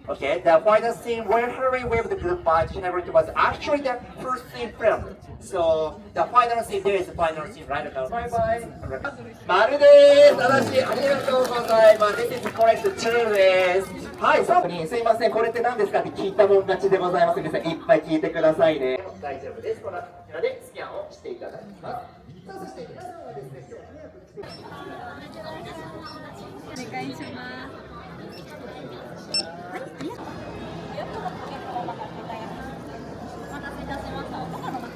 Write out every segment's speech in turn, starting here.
Okay, the final scene where Harry waved the goodbye to Hagrid was actually the first scene filmed. So the final scene there is the final scene right now. Bye bye. まるです。正しい。ありがとうございます。This is correct true です。はい、最後にすいません、これって何ですかって聞いたもん勝ちでございます。皆さんいっぱい聞いてくださいね。大丈夫です。こちらでスキャンをしていただきます。さあ、そして皆さんはですね、今日早く来てお願いします。お待たせいたしました。お母の中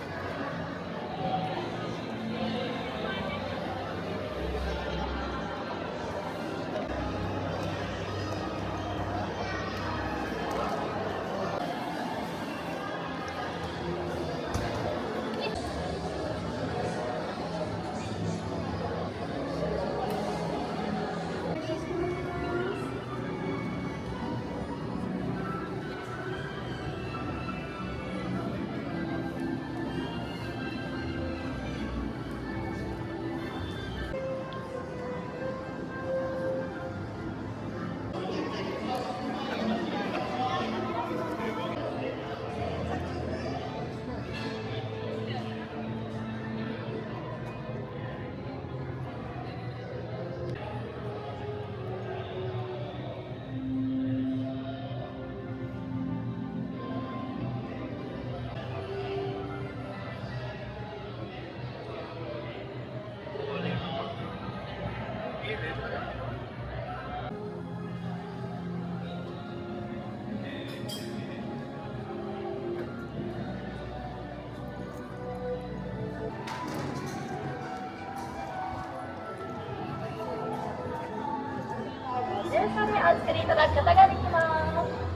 電車でお作りいただくことができます。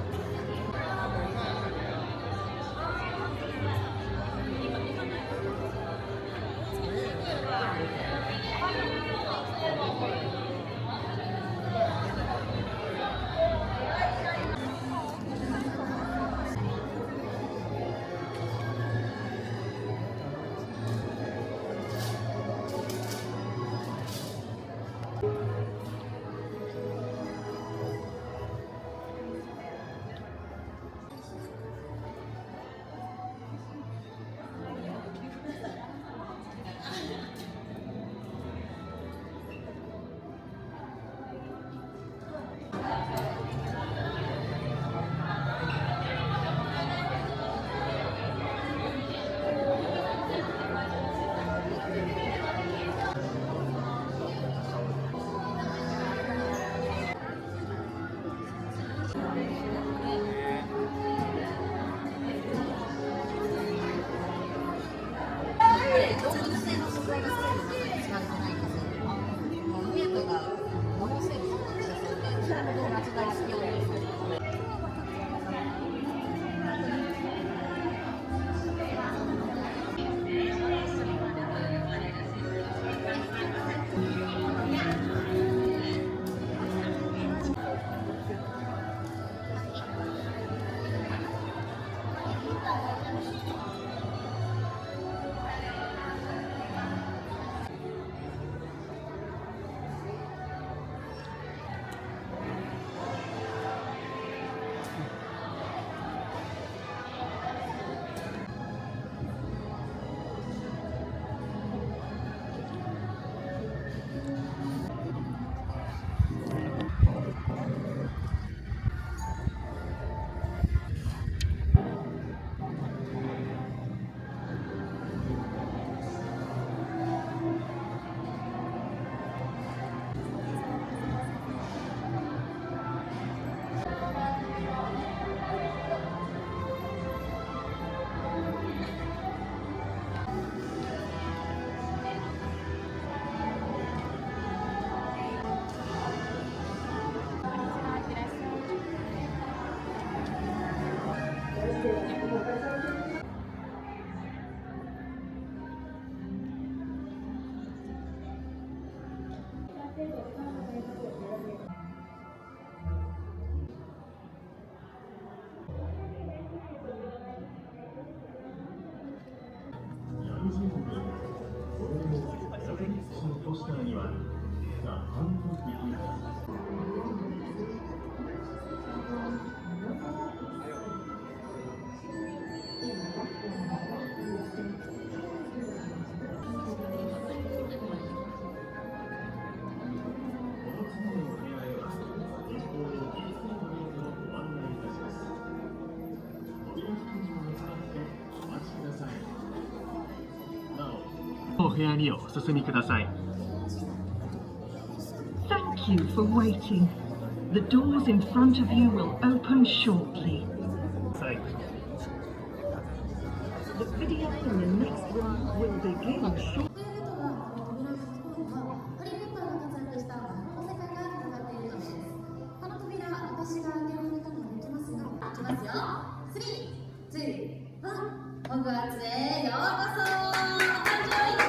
お部屋にお進みください。 Thank you for waiting. The doors in front of you will open shortly. はい。 The video in the next room will begin shortly. ということは、ハリー・ポッターが活躍した魔法世界が広がっているのです。この扉、私が開けられたのできますが、いきますよ。3、2、1、ホグワーツへようこそ。お誕生日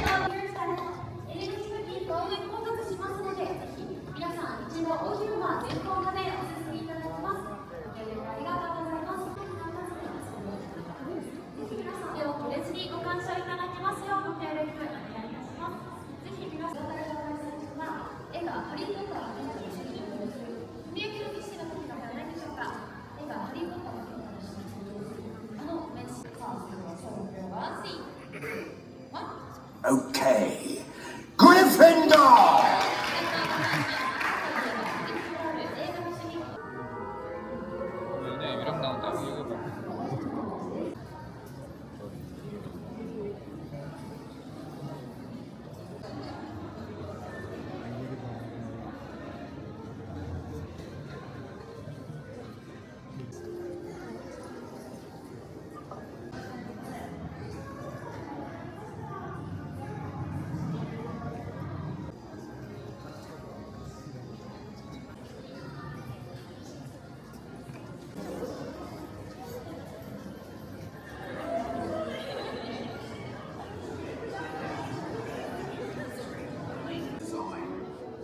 おめでとう。入り口付近透明工作しますので、ぜひ皆さん一度お昼は前方までお進みいただきます。ご協力ありがとうございます。ぜひ皆さん手を触れずにご鑑賞いただけますようご協力お願いいたします。ぜひ皆さんが最初は絵がハリー・ポッターが見える儀式の時なんじゃないでしょうか。絵がハリー・ポッターが見えるあのメッセージさあ、それでは勝負はOkay. Gryffindor! ね、이런나온다 이거 봐.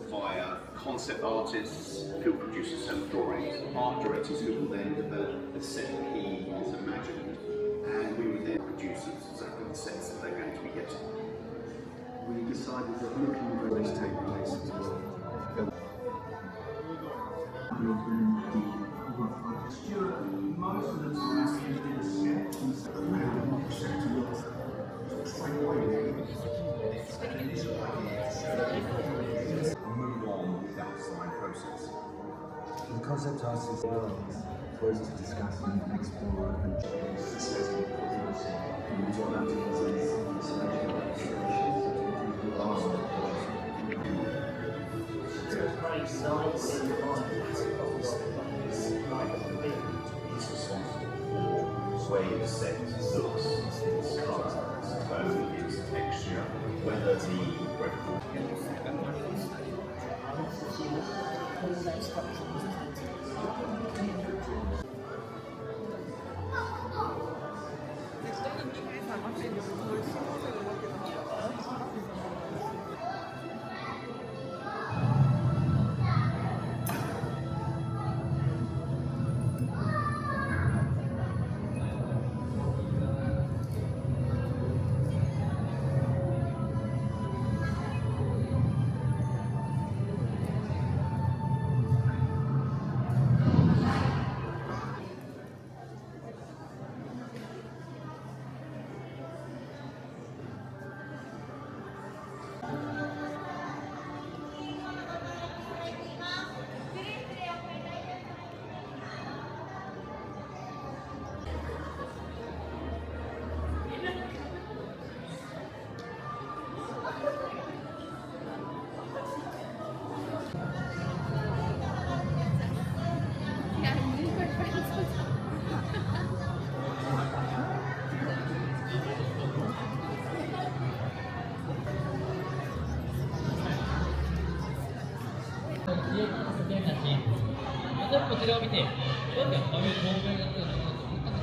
Via concept artists, film producers send drawings, art directors who will then develop the set that he has imagined, and we would then produce exactly the sets that they're going to be getting. We decided that looking at those take place as well. Most of them were actually in a sketch and so we had not set to look straight away. Move on with that design process. The concept artist was to discuss and explore and Way the set looks, its colour, tone, its texture, whether theこちらを見て、どうやってこういう透明がついてるのか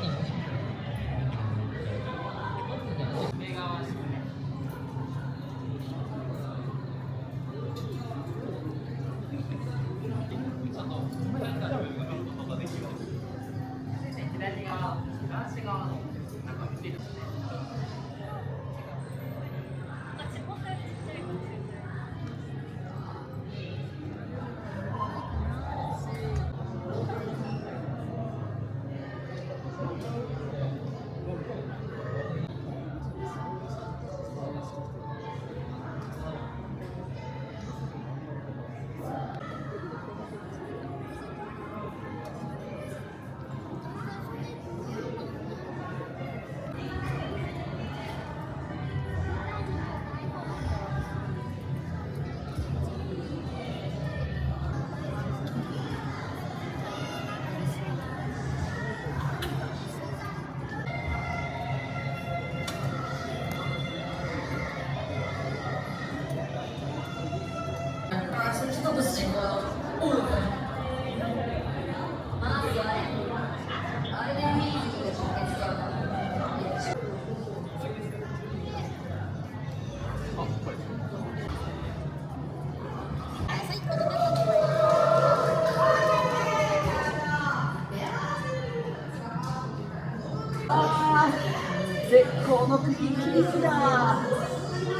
絶好のクッキングですが、それ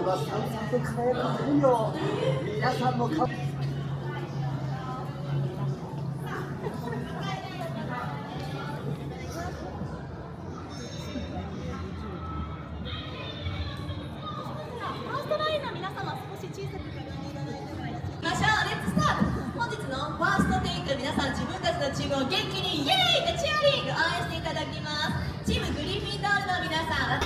はさっさと変えられるよ。皆さんもかファーストラインの皆様、少し小さくかがんでいただいてもいいですか。ましょう、レッツスタート。本日のファーストテイク、皆さん自分たちのチームを元気にイエーイとチアリング応援していただきます。チームグリフィンドールの皆さん。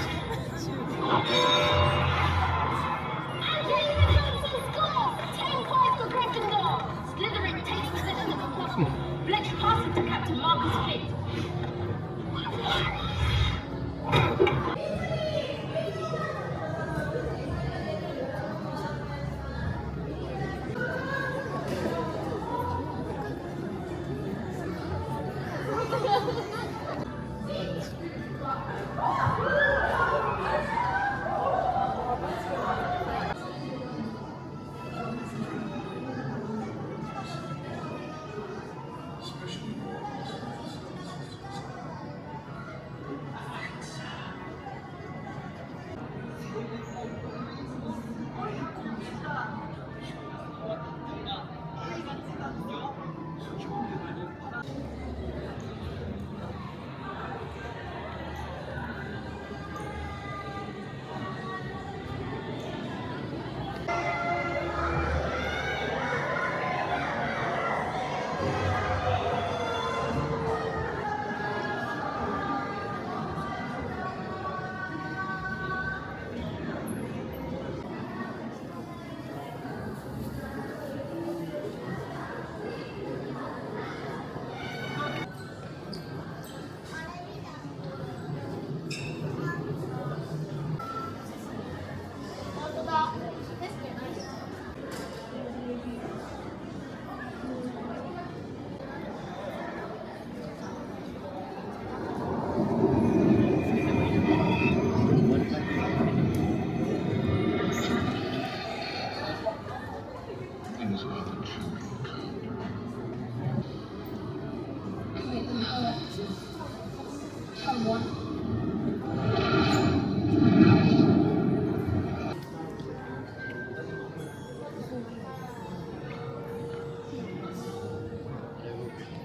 Let's pass it to Captain Marcus Flint.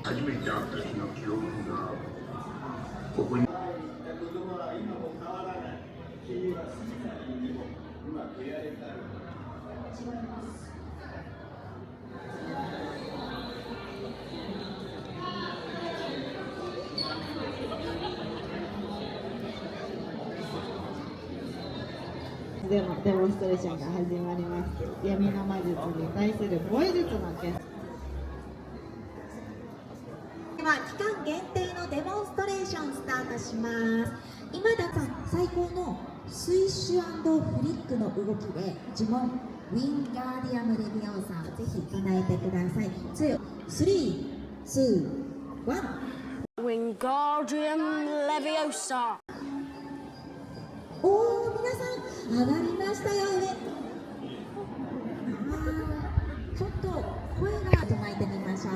初めて会った日の記憶がここに。でのデモンストレーションが始まります。闇の魔術に対する防衛術の決では期間限定のデモンストレーションスタートします。今田さん最高のスイッシュ&フリックの動きで呪文ウィンガーディアムレビオーサーぜひ唱えてください。3、2、1。Wingardium Leviosa。おお、皆さん上がりましたよ上。ちょっと声が唱えてみましょう。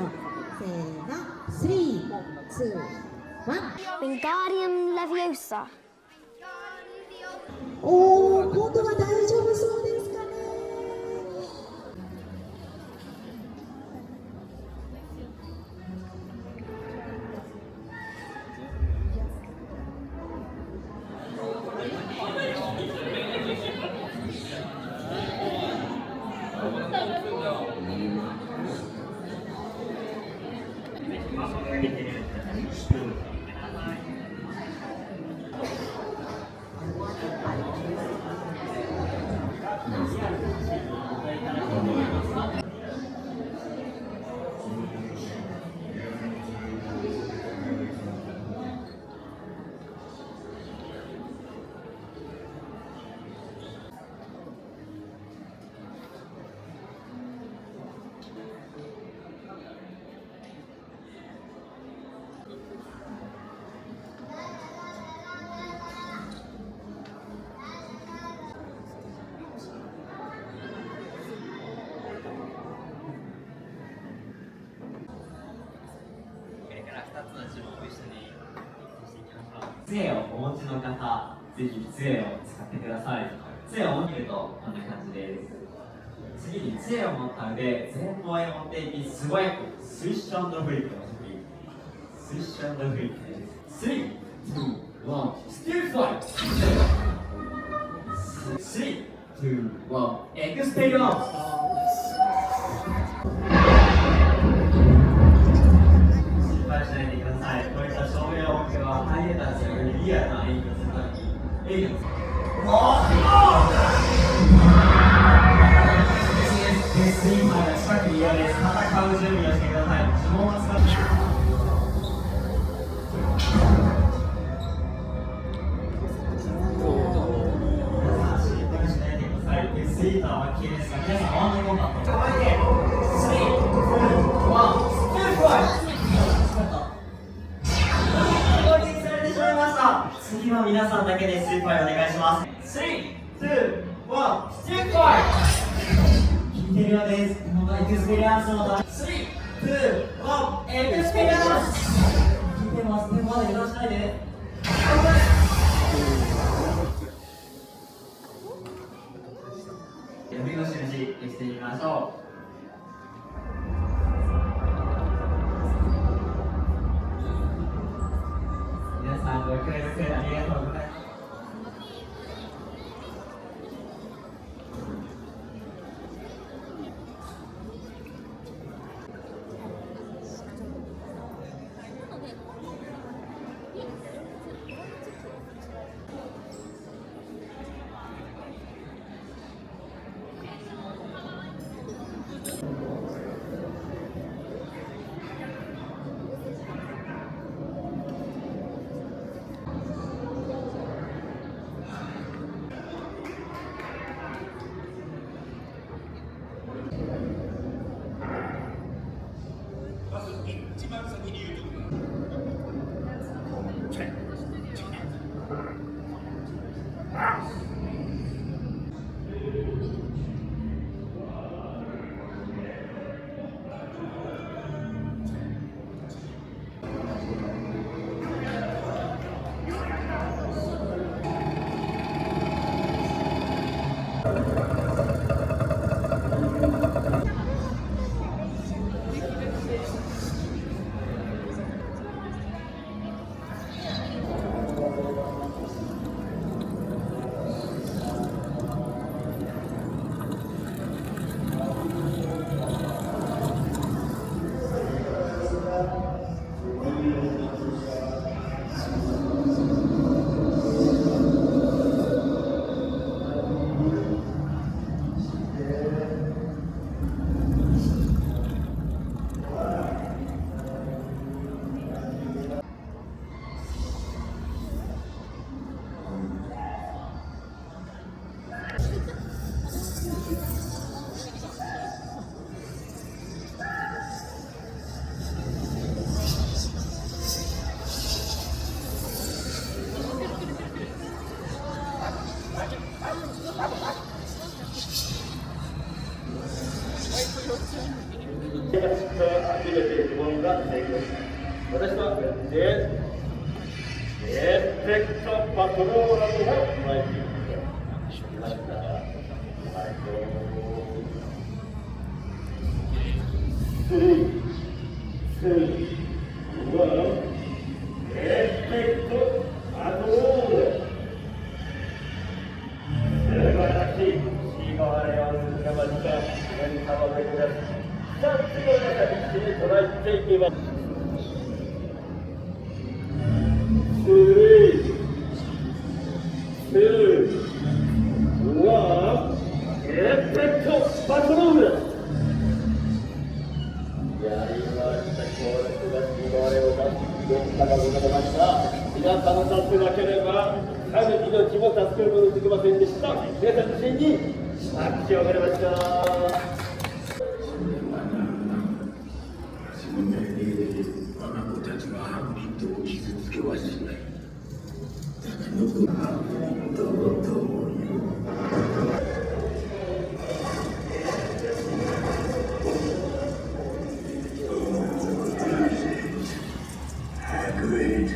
せーの、3、2、1。Wingardium Leviosa。おお、今度は大丈夫そうですかね。これから2つの呪文を一緒にしていきましょう。杖をお持ちの方、ぜひ杖を使ってください。杖を持っているとこんな感じです。次に杖を持った腕、前方へ持っていき、素早くスイッシュ&フリップの振り。スイッシュ&フリップです。3、2、1、スティルフライ。3、2、1、エクスペリオン。心配しないでください。こういった照明音響はハイエーターズよりリアルな演技をするために演技をする。スイーパーが近くに嫌です。戦う準備をしてください。呪文を使ってスイーパーは消えですが、皆さんワンドコンバット。覚えて、3、2、1、ステップワイ。攻撃されてしまいました。次は皆さんだけでスイーパーお願いします。3、2、1、ステップワイ。聞いてるようです。このエクスペリアンスのため。3、2、1、エクスペリアンス。聞いてますね。まだ油断しないで。指の印消してみましょう。皆さんご協力ありがとうございます。私はエフェクトパトローラムをマイキングしました。3、2、1、エフェクトパトローラム。素晴らしい。シーバーレオンズがました何様でございます。さあ、次の中に一緒に捉えていきます。3、2、1、エフェクトパトロール。やりました。強力なシーバーレオンズがございました。皆さんの助けなければ彼の命も助けることができませんでした。皆さん自身に拍手を送りました。自分で逃げて我が子たちはハンビットを傷つけはしない。だが残るハンビットの友よ。Great.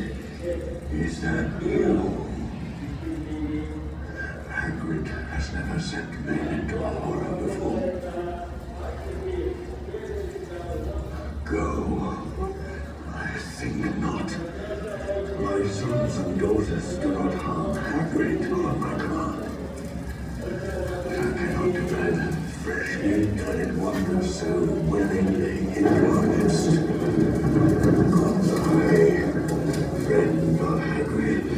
Is that so willingly in your midst. Goodbye, friend of Hagrid.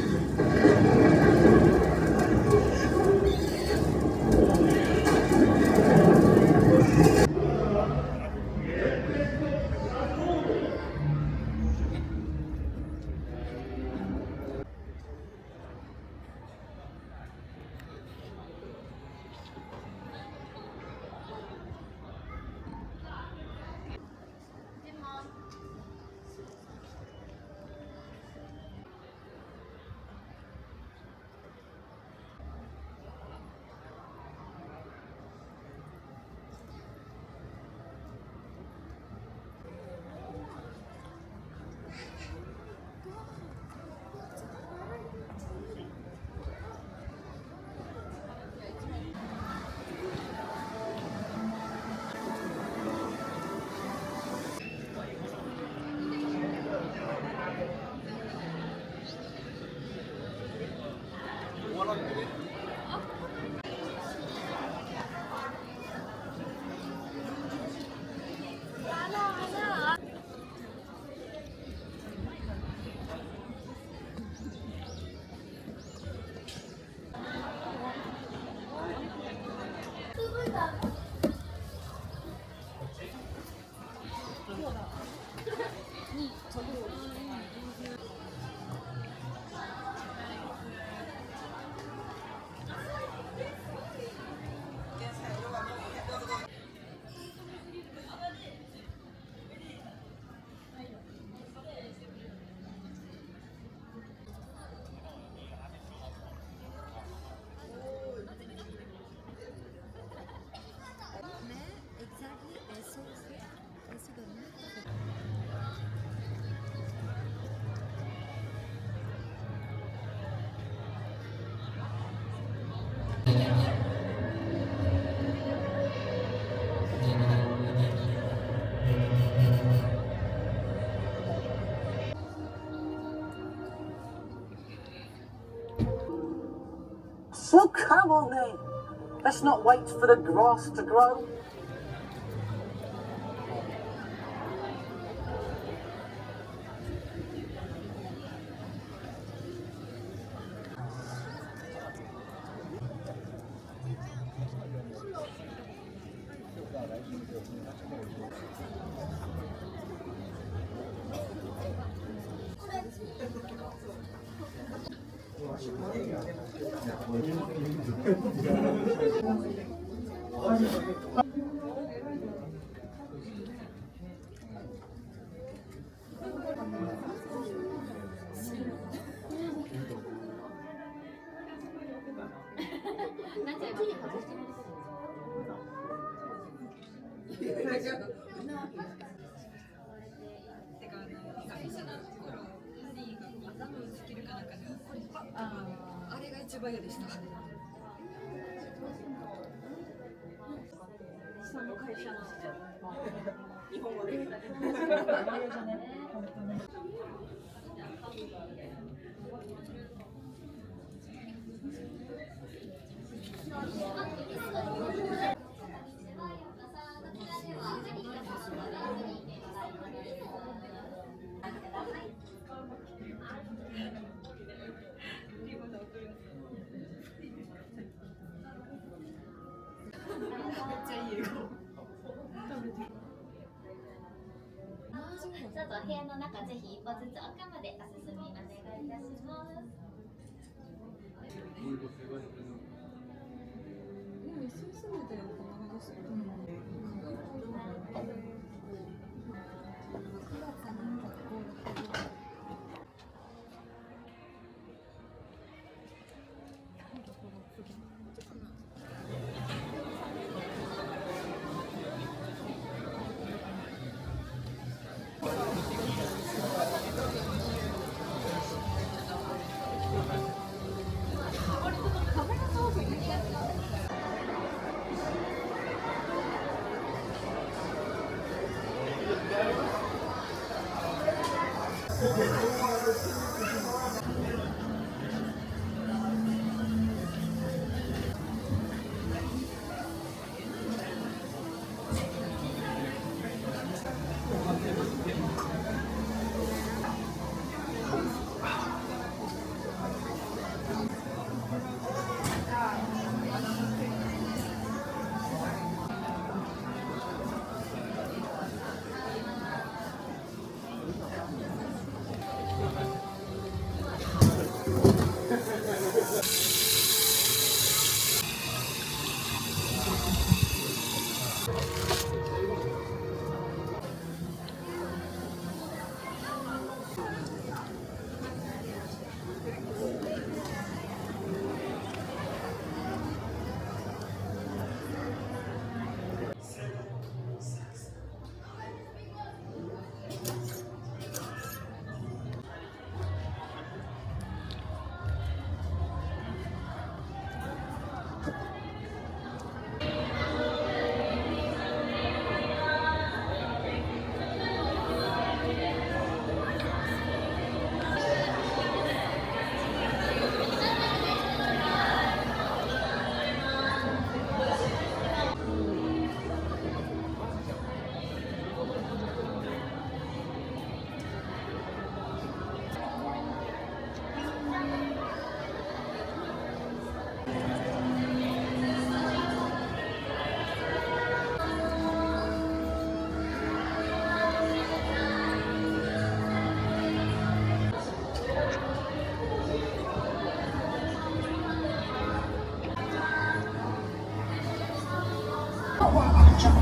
So come on then, let's not wait for the grass to grow. Because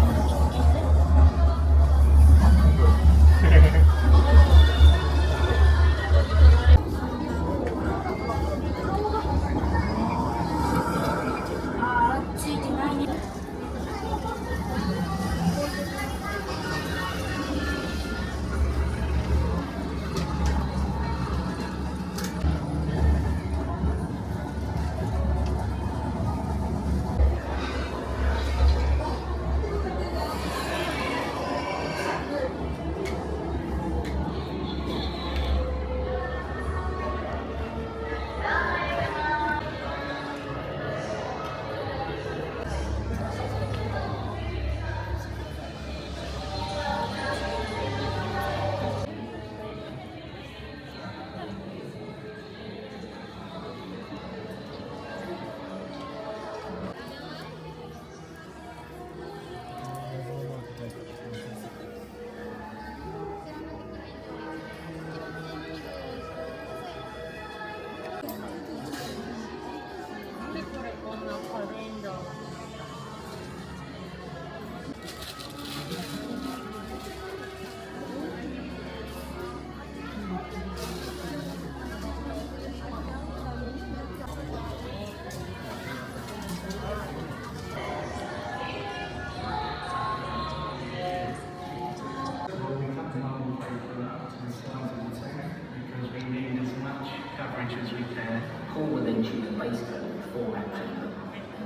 we need as much coverage as we can. Paul will then choose a base coat for that paper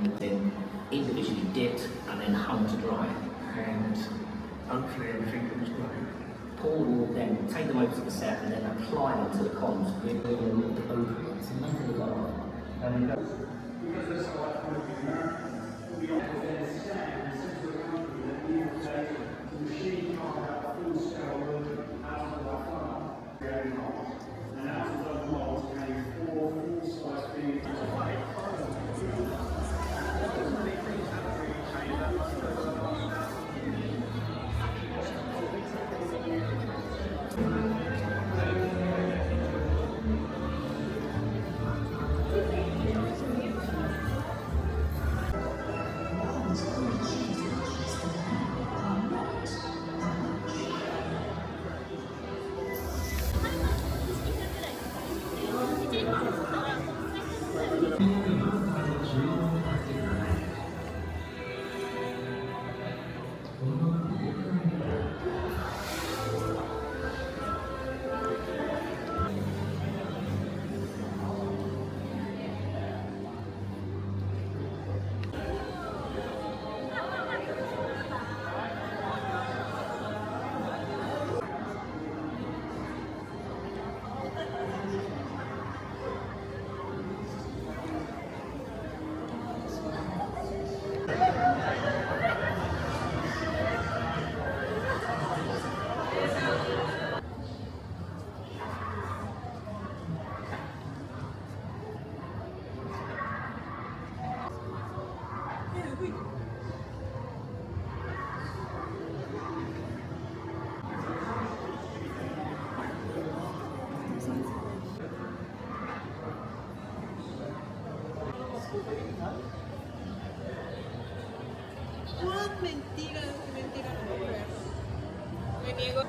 and then individually dipped and then hung to dry. And hopefully everything looks great. Paul will then take them over to the set and then apply them to the columns with the open. It's nothing to go on. Mentira, mentira, no puedo creer. Me niego.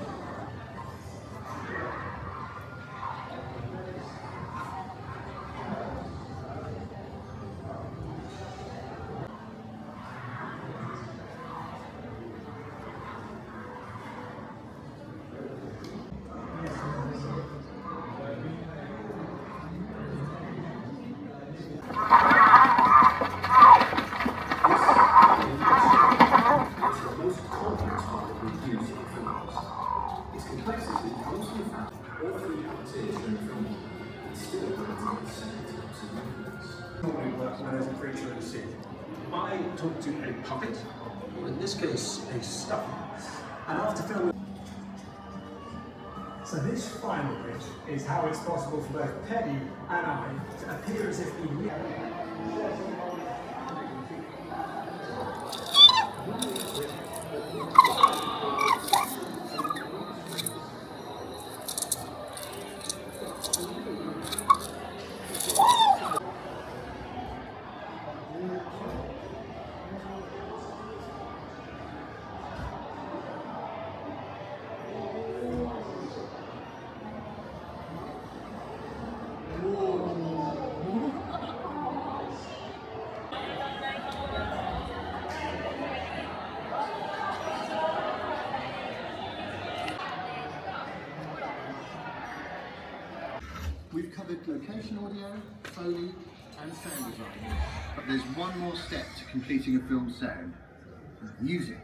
When there's a creature in the scene. I talk to a puppet, or in this case, a stuffy, and after filming. So this final bit is how it's possible for both Paddy and I to appear as if we We've covered location audio, Foley, and sound design. But there's one more step to completing a film's sound: music.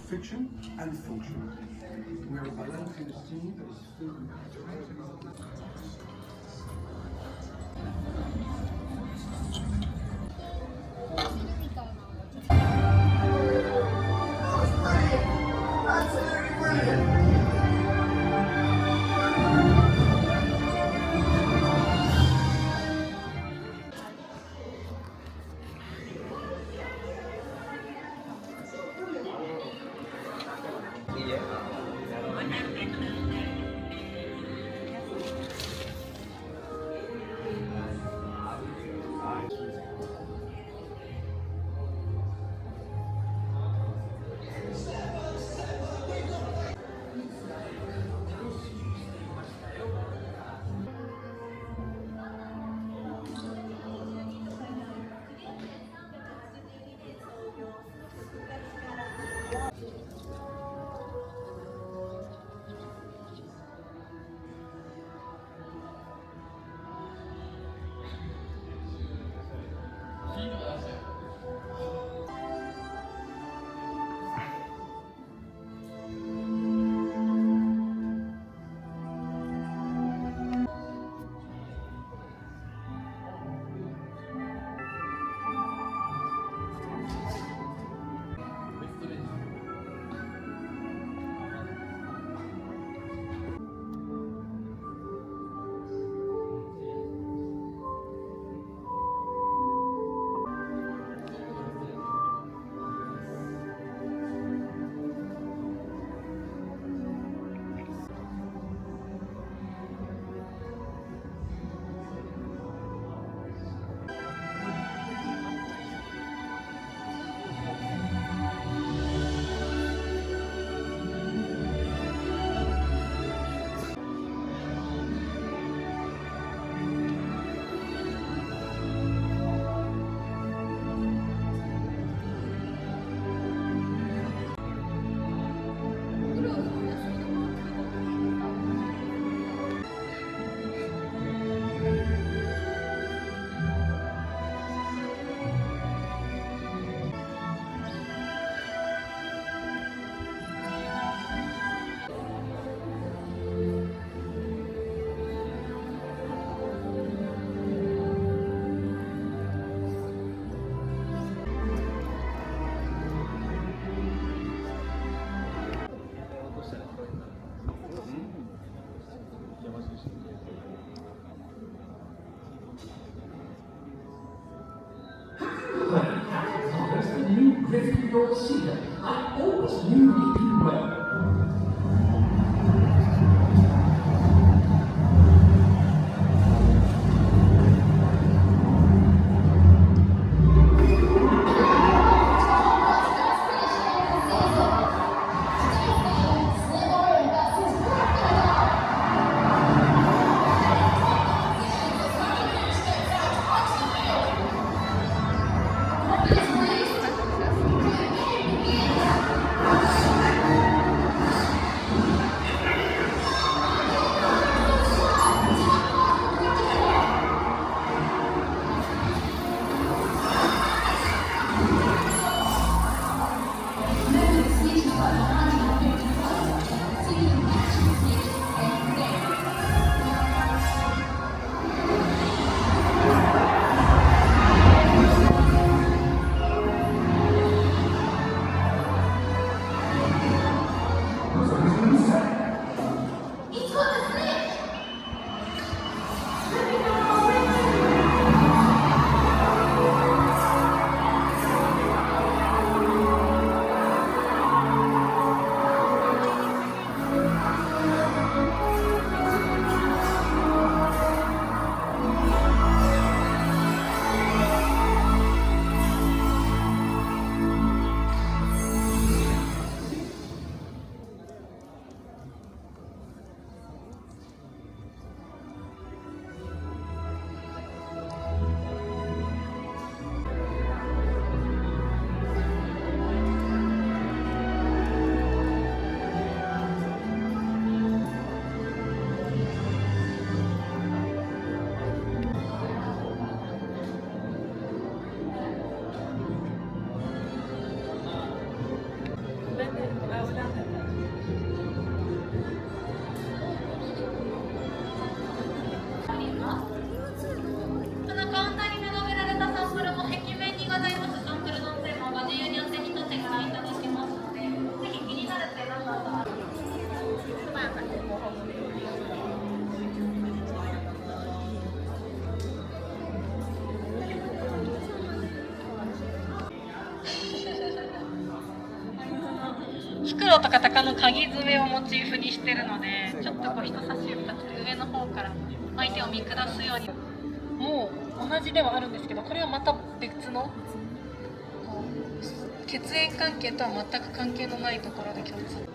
Fiction and function. We're balancing a scene that is filled I always knew he'd do well. Thank you. ドとか鷹の鍵爪をモチーフにしてるので、ちょっとこう人差し指立てて上の方から相手を見下すように、もう同じではあるんですけど、これはまた別の血縁関係とは全く関係のないところで共通。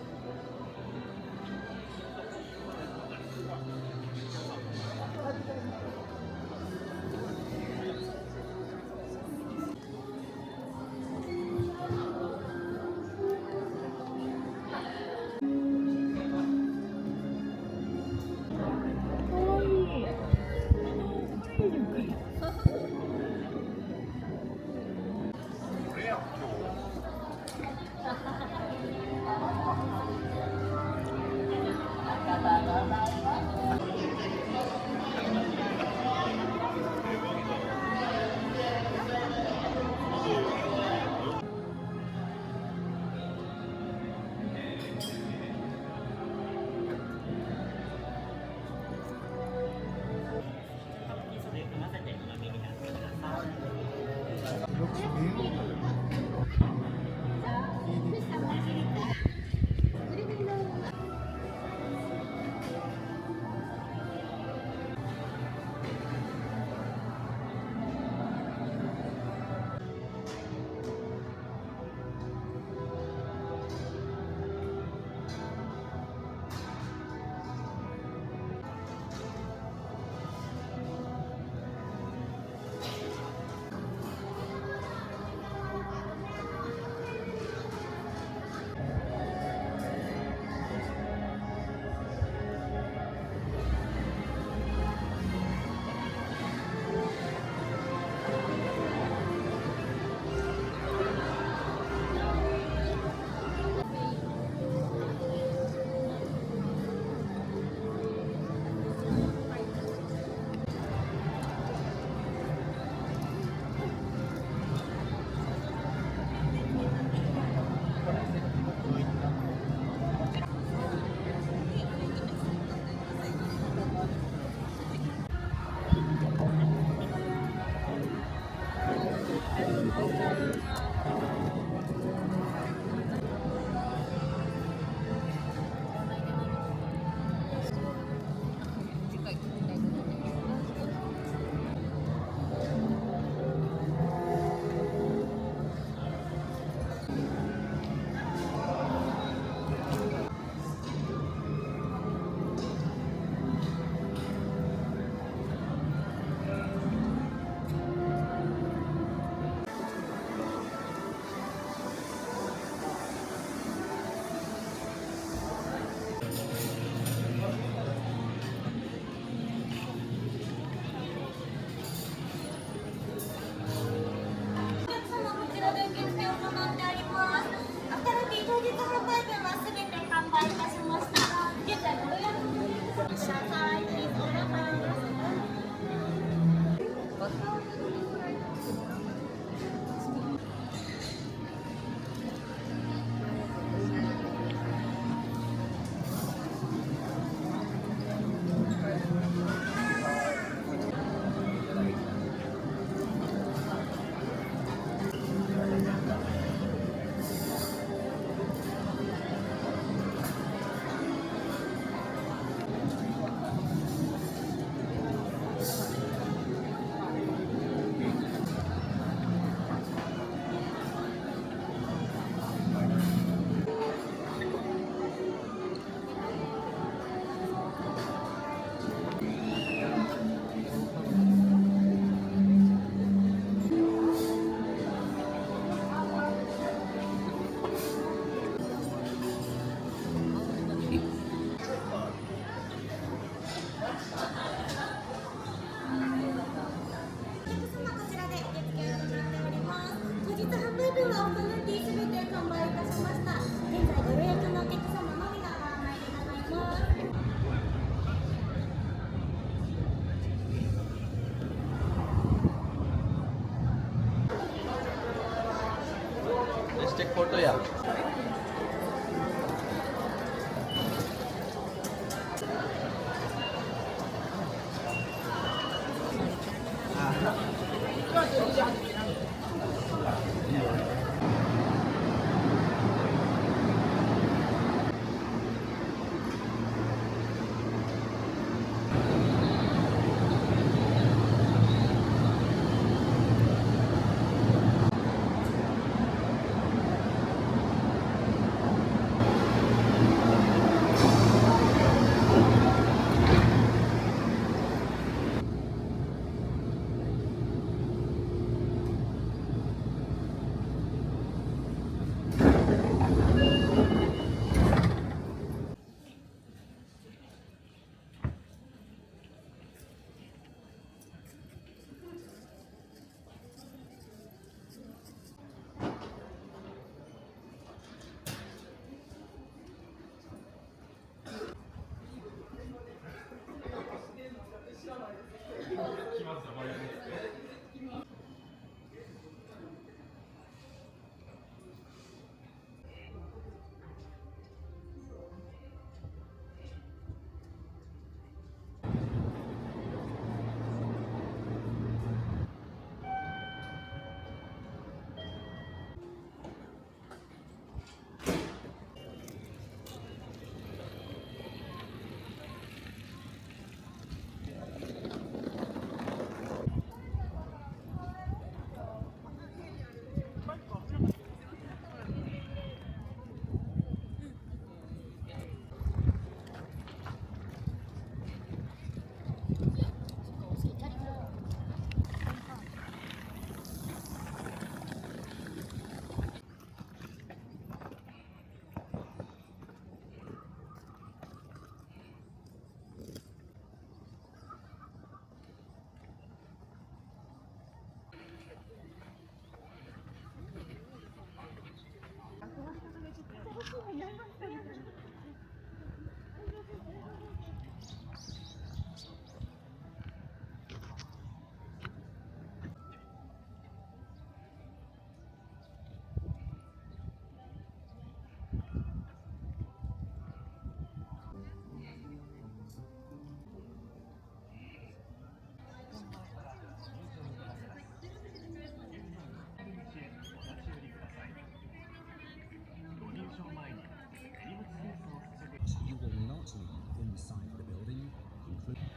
inside the building, including